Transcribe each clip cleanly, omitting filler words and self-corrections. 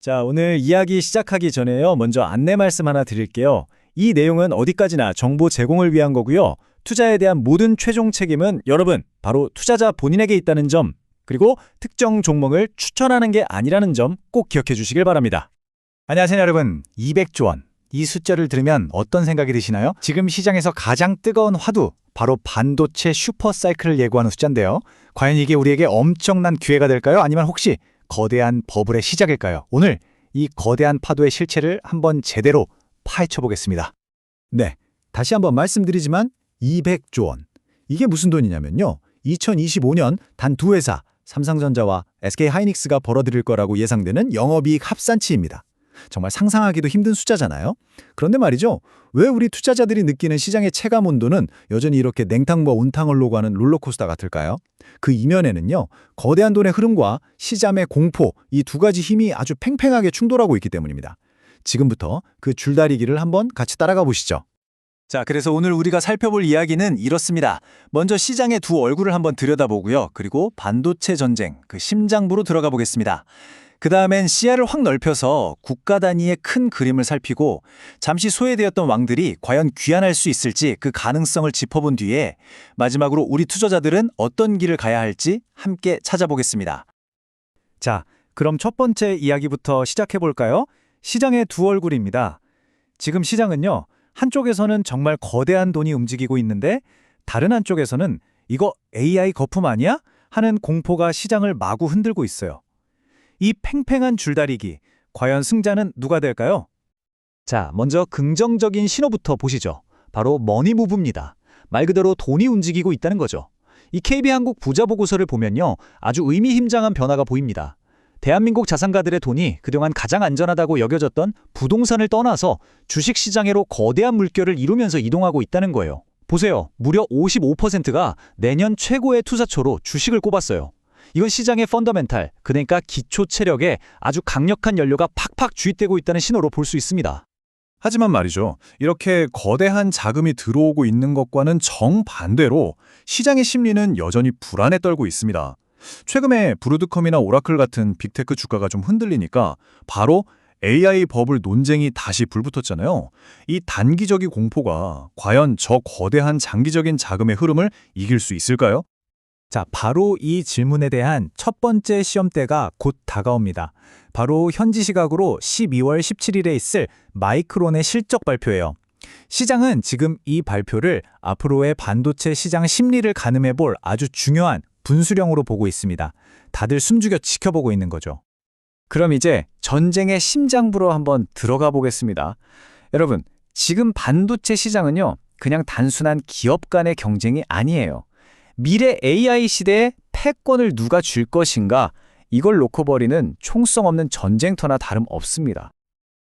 자, 오늘 이야기 시작하기 전에요. 먼저 안내 말씀 하나 드릴게요. 이 내용은 어디까지나 정보 제공을 위한 거고요. 투자에 대한 모든 최종 책임은 여러분, 바로 투자자 본인에게 있다는 점, 그리고 특정 종목을 추천하는 게 아니라는 점 꼭 기억해 주시길 바랍니다. 안녕하세요, 여러분. 200조 원. 이 숫자를 들으면 어떤 생각이 드시나요? 지금 시장에서 가장 뜨거운 화두, 바로 반도체 슈퍼사이클을 예고하는 숫자인데요. 과연 이게 우리에게 엄청난 기회가 될까요? 아니면 혹시 거대한 버블의 시작일까요? 오늘 이 거대한 파도의 실체를 한번 제대로 파헤쳐 보겠습니다. 네, 다시 한번 말씀드리지만 200조 원. 이게 무슨 돈이냐면요. 2025년 단 두 회사, 삼성전자와 SK하이닉스가 벌어들일 거라고 예상되는 영업이익 합산치입니다. 정말 상상하기도 힘든 숫자잖아요. 그런데 말이죠. 왜 우리 투자자들이 느끼는 시장의 체감 온도는 여전히 이렇게 냉탕과 온탕을 오가는 롤러코스터 같을까요? 그 이면에는요. 거대한 돈의 흐름과 시장의 공포, 이 두 가지 힘이 아주 팽팽하게 충돌하고 있기 때문입니다. 지금부터 그 줄다리기를 한번 같이 따라가 보시죠. 자, 그래서 오늘 우리가 살펴볼 이야기는 이렇습니다. 먼저 시장의 두 얼굴을 한번 들여다보고요. 그리고 반도체 전쟁, 그 심장부로 들어가 보겠습니다. 그 다음엔 시야를 확 넓혀서 국가 단위의 큰 그림을 살피고 잠시 소외되었던 왕들이 과연 귀환할 수 있을지 그 가능성을 짚어본 뒤에 마지막으로 우리 투자자들은 어떤 길을 가야 할지 함께 찾아보겠습니다. 자, 그럼 첫 번째 이야기부터 시작해 볼까요? 시장의 두 얼굴입니다. 지금 시장은요, 한쪽에서는 정말 거대한 돈이 움직이고 있는데 다른 한쪽에서는 이거 AI 거품 아니야? 하는 공포가 시장을 마구 흔들고 있어요. 이 팽팽한 줄다리기, 과연 승자는 누가 될까요? 자, 먼저 긍정적인 신호부터 보시죠. 바로 머니무브입니다. 말 그대로 돈이 움직이고 있다는 거죠. 이 KB한국 부자 보고서를 보면요. 아주 의미심장한 변화가 보입니다. 대한민국 자산가들의 돈이 그동안 가장 안전하다고 여겨졌던 부동산을 떠나서 주식시장으로 거대한 물결을 이루면서 이동하고 있다는 거예요. 보세요. 무려 55%가 내년 최고의 투자처로 주식을 꼽았어요. 이건 시장의 펀더멘탈, 그러니까 기초 체력에 아주 강력한 연료가 팍팍 주입되고 있다는 신호로 볼 수 있습니다. 하지만 말이죠. 이렇게 거대한 자금이 들어오고 있는 것과는 정반대로 시장의 심리는 여전히 불안에 떨고 있습니다. 최근에 브로드컴이나 오라클 같은 빅테크 주가가 좀 흔들리니까 바로 AI 버블 논쟁이 다시 불붙었잖아요. 이 단기적인 공포가 과연 저 거대한 장기적인 자금의 흐름을 이길 수 있을까요? 자, 바로 이 질문에 대한 첫 번째 시험대가 곧 다가옵니다. 바로 현지 시각으로 12월 17일에 있을 마이크론의 실적 발표예요. 시장은 지금 이 발표를 앞으로의 반도체 시장 심리를 가늠해 볼 아주 중요한 분수령으로 보고 있습니다. 다들 숨죽여 지켜보고 있는 거죠. 그럼 이제 전쟁의 심장부로 한번 들어가 보겠습니다. 여러분, 지금 반도체 시장은요, 그냥 단순한 기업 간의 경쟁이 아니에요. 미래 AI 시대의 패권을 누가 줄 것인가, 이걸 놓고 벌이는 총성 없는 전쟁터나 다름없습니다.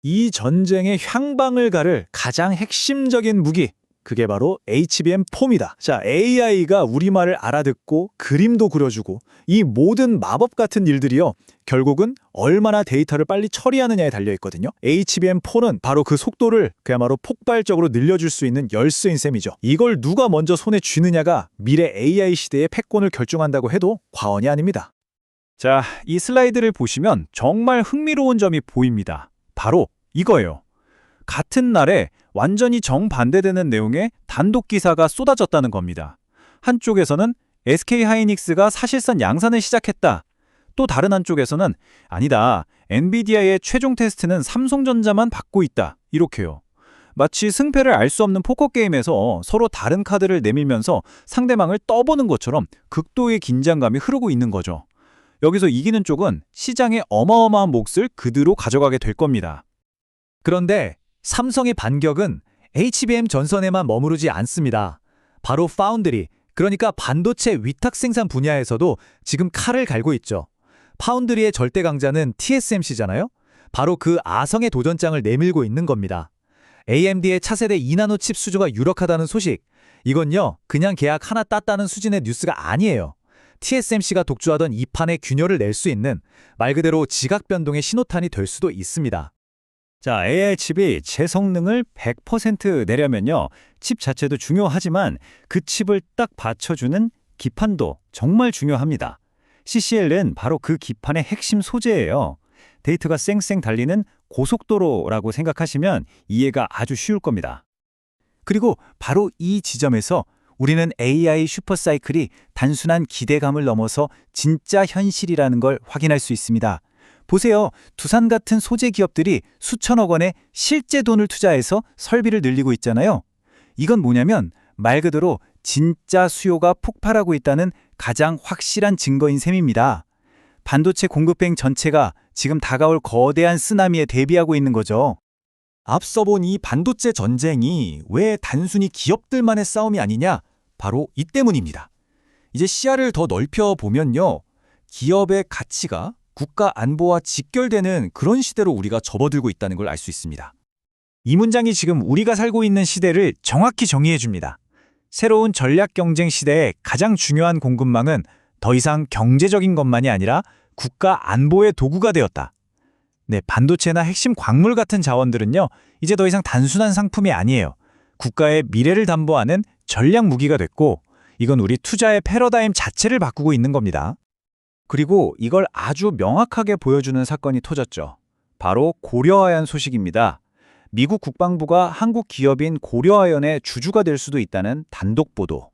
이 전쟁의 향방을 가를 가장 핵심적인 무기, 그게 바로 HBM4입니다. 자, AI가 우리말을 알아듣고 그림도 그려주고 이 모든 마법 같은 일들이요, 결국은 얼마나 데이터를 빨리 처리하느냐에 달려있거든요. HBM4는 바로 그 속도를 그야말로 폭발적으로 늘려줄 수 있는 열쇠인 셈이죠. 이걸 누가 먼저 손에 쥐느냐가 미래 AI 시대의 패권을 결정한다고 해도 과언이 아닙니다. 자, 이 슬라이드를 보시면 정말 흥미로운 점이 보입니다. 바로 이거예요. 같은 날에 완전히 정반대되는 내용의 단독 기사가 쏟아졌다는 겁니다. 한쪽에서는 SK하이닉스가 사실상 양산을 시작했다. 또 다른 한쪽에서는 아니다, 엔비디아의 최종 테스트는 삼성전자만 받고 있다. 이렇게요. 마치 승패를 알 수 없는 포커게임에서 서로 다른 카드를 내밀면서 상대방을 떠보는 것처럼 극도의 긴장감이 흐르고 있는 거죠. 여기서 이기는 쪽은 시장의 어마어마한 몫을 그대로 가져가게 될 겁니다. 그런데 삼성의 반격은 HBM 전선에만 머무르지 않습니다. 바로 파운드리, 그러니까 반도체 위탁 생산 분야에서도 지금 칼을 갈고 있죠. 파운드리의 절대 강자는 TSMC잖아요. 바로 그 아성의 도전장을 내밀고 있는 겁니다. AMD의 차세대 2나노 칩 수주가 유력하다는 소식, 이건요, 그냥 계약 하나 땄다는 수준의 뉴스가 아니에요. TSMC가 독주하던 이 판에 균열을 낼 수 있는 말 그대로 지각 변동의 신호탄이 될 수도 있습니다. 자, AI 칩이 제 성능을 100% 내려면요, 칩 자체도 중요하지만 그 칩을 딱 받쳐주는 기판도 정말 중요합니다. CCL은 바로 그 기판의 핵심 소재예요. 데이터가 쌩쌩 달리는 고속도로라고 생각하시면 이해가 아주 쉬울 겁니다. 그리고 바로 이 지점에서 우리는 AI 슈퍼사이클이 단순한 기대감을 넘어서 진짜 현실이라는 걸 확인할 수 있습니다. 보세요. 두산 같은 소재 기업들이 수천억 원의 실제 돈을 투자해서 설비를 늘리고 있잖아요. 이건 뭐냐면 말 그대로 진짜 수요가 폭발하고 있다는 가장 확실한 증거인 셈입니다. 반도체 공급뱅 전체가 지금 다가올 거대한 쓰나미에 대비하고 있는 거죠. 앞서 본 이 반도체 전쟁이 왜 단순히 기업들만의 싸움이 아니냐? 바로 이 때문입니다. 이제 시야를 더 넓혀 보면요. 기업의 가치가 국가 안보와 직결되는 그런 시대로 우리가 접어들고 있다는 걸 알 수 있습니다. 이 문장이 지금 우리가 살고 있는 시대를 정확히 정의해 줍니다. 새로운 전략 경쟁 시대의 가장 중요한 공급망은 더 이상 경제적인 것만이 아니라 국가 안보의 도구가 되었다. 네, 반도체나 핵심 광물 같은 자원들은요, 이제 더 이상 단순한 상품이 아니에요. 국가의 미래를 담보하는 전략 무기가 됐고, 이건 우리 투자의 패러다임 자체를 바꾸고 있는 겁니다. 그리고 이걸 아주 명확하게 보여주는 사건이 터졌죠. 바로 고려아연 소식입니다. 미국 국방부가 한국 기업인 고려아연의 주주가 될 수도 있다는 단독 보도.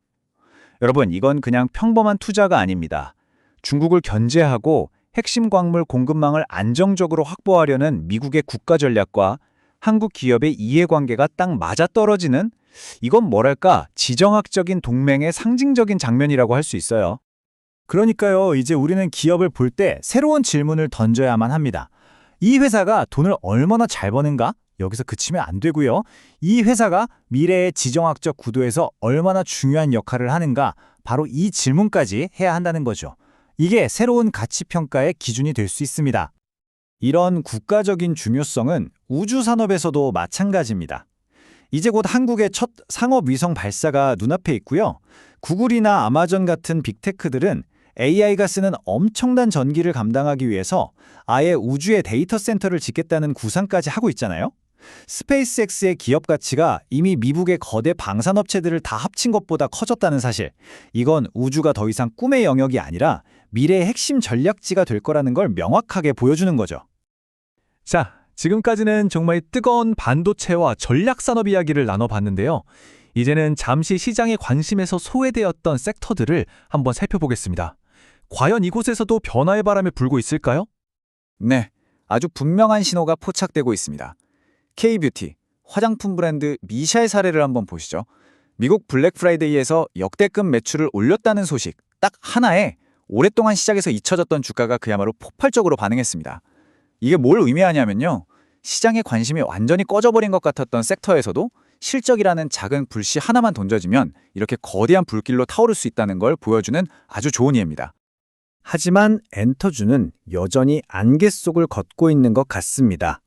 여러분, 이건 그냥 평범한 투자가 아닙니다. 중국을 견제하고 핵심 광물 공급망을 안정적으로 확보하려는 미국의 국가 전략과 한국 기업의 이해관계가 딱 맞아떨어지는, 이건 뭐랄까 지정학적인 동맹의 상징적인 장면이라고 할 수 있어요. 그러니까요, 이제 우리는 기업을 볼 때 새로운 질문을 던져야만 합니다. 이 회사가 돈을 얼마나 잘 버는가? 여기서 그치면 안 되고요. 이 회사가 미래의 지정학적 구도에서 얼마나 중요한 역할을 하는가? 바로 이 질문까지 해야 한다는 거죠. 이게 새로운 가치평가의 기준이 될 수 있습니다. 이런 국가적인 중요성은 우주산업에서도 마찬가지입니다. 이제 곧 한국의 첫 상업위성 발사가 눈앞에 있고요. 구글이나 아마존 같은 빅테크들은 AI가 쓰는 엄청난 전기를 감당하기 위해서 아예 우주에 데이터 센터를 짓겠다는 구상까지 하고 있잖아요. 스페이스X의 기업 가치가 이미 미국의 거대 방산업체들을 다 합친 것보다 커졌다는 사실. 이건 우주가 더 이상 꿈의 영역이 아니라 미래의 핵심 전략지가 될 거라는 걸 명확하게 보여주는 거죠. 자, 지금까지는 정말 뜨거운 반도체와 전략산업 이야기를 나눠봤는데요. 이제는 잠시 시장의 관심에서 소외되었던 섹터들을 한번 살펴보겠습니다. 과연 이곳에서도 변화의 바람이 불고 있을까요? 네, 아주 분명한 신호가 포착되고 있습니다. K-뷰티, 화장품 브랜드 미샤의 사례를 한번 보시죠. 미국 블랙 프라이데이에서 역대급 매출을 올렸다는 소식 딱 하나에 오랫동안 시장에서 잊혀졌던 주가가 그야말로 폭발적으로 반응했습니다. 이게 뭘 의미하냐면요. 시장의 관심이 완전히 꺼져버린 것 같았던 섹터에서도 실적이라는 작은 불씨 하나만 던져지면 이렇게 거대한 불길로 타오를 수 있다는 걸 보여주는 아주 좋은 예입니다. 하지만 엔터주는 여전히 안개 속을 걷고 있는 것 같습니다.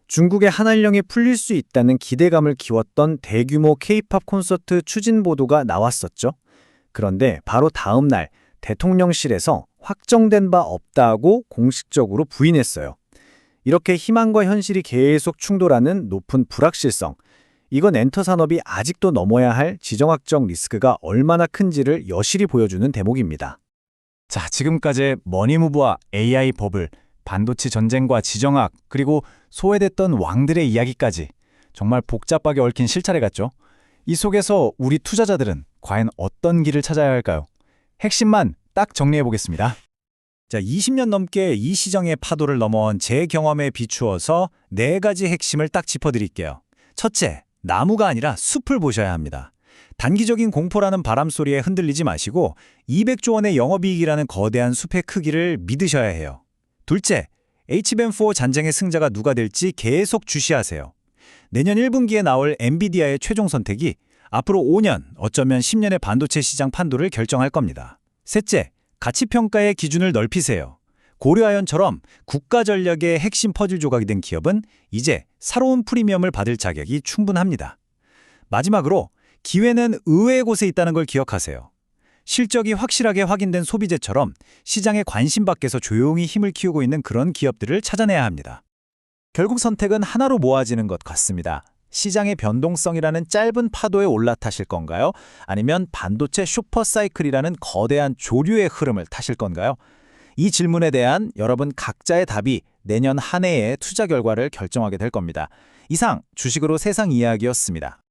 중국의 한알령이 풀릴 수 있다는 기대감을 키웠던 대규모 K-팝 콘서트 추진 보도가 나왔었죠. 그런데 바로 다음 날 대통령실에서 확정된 바 없다고 공식적으로 부인했어요. 이렇게 희망과 현실이 계속 충돌하는 높은 불확실성. 이건 엔터 산업이 아직도 넘어야 할 지정학적 리스크가 얼마나 큰지를 여실히 보여주는 대목입니다. 자, 지금까지 머니무브와 AI 버블, 반도체 전쟁과 지정학, 그리고 소외됐던 왕들의 이야기까지 정말 복잡하게 얽힌 실차래 같죠? 이 속에서 우리 투자자들은 과연 어떤 길을 찾아야 할까요? 핵심만 딱 정리해 보겠습니다. 자, 20년 넘게 이 시장의 파도를 넘어온 제 경험에 비추어서 4가지 핵심을 딱 짚어드릴게요. 첫째, 나무가 아니라 숲을 보셔야 합니다. 단기적인 공포라는 바람소리에 흔들리지 마시고 200조 원의 영업이익이라는 거대한 숲의 크기를 믿으셔야 해요. 둘째, HBM4 잔쟁의 승자가 누가 될지 계속 주시하세요. 내년 1분기에 나올 엔비디아의 최종 선택이 앞으로 5년, 어쩌면 10년의 반도체 시장 판도를 결정할 겁니다. 셋째, 가치평가의 기준을 넓히세요. 고려아연처럼 국가 전략의 핵심 퍼즐 조각이 된 기업은 이제 새로운 프리미엄을 받을 자격이 충분합니다. 마지막으로 기회는 의외의 곳에 있다는 걸 기억하세요. 실적이 확실하게 확인된 소비재처럼 시장의 관심 밖에서 조용히 힘을 키우고 있는 그런 기업들을 찾아내야 합니다. 결국 선택은 하나로 모아지는 것 같습니다. 시장의 변동성이라는 짧은 파도에 올라타실 건가요? 아니면 반도체 슈퍼사이클이라는 거대한 조류의 흐름을 타실 건가요? 이 질문에 대한 여러분 각자의 답이 내년 한 해의 투자 결과를 결정하게 될 겁니다. 이상 주식으로 세상 이야기였습니다.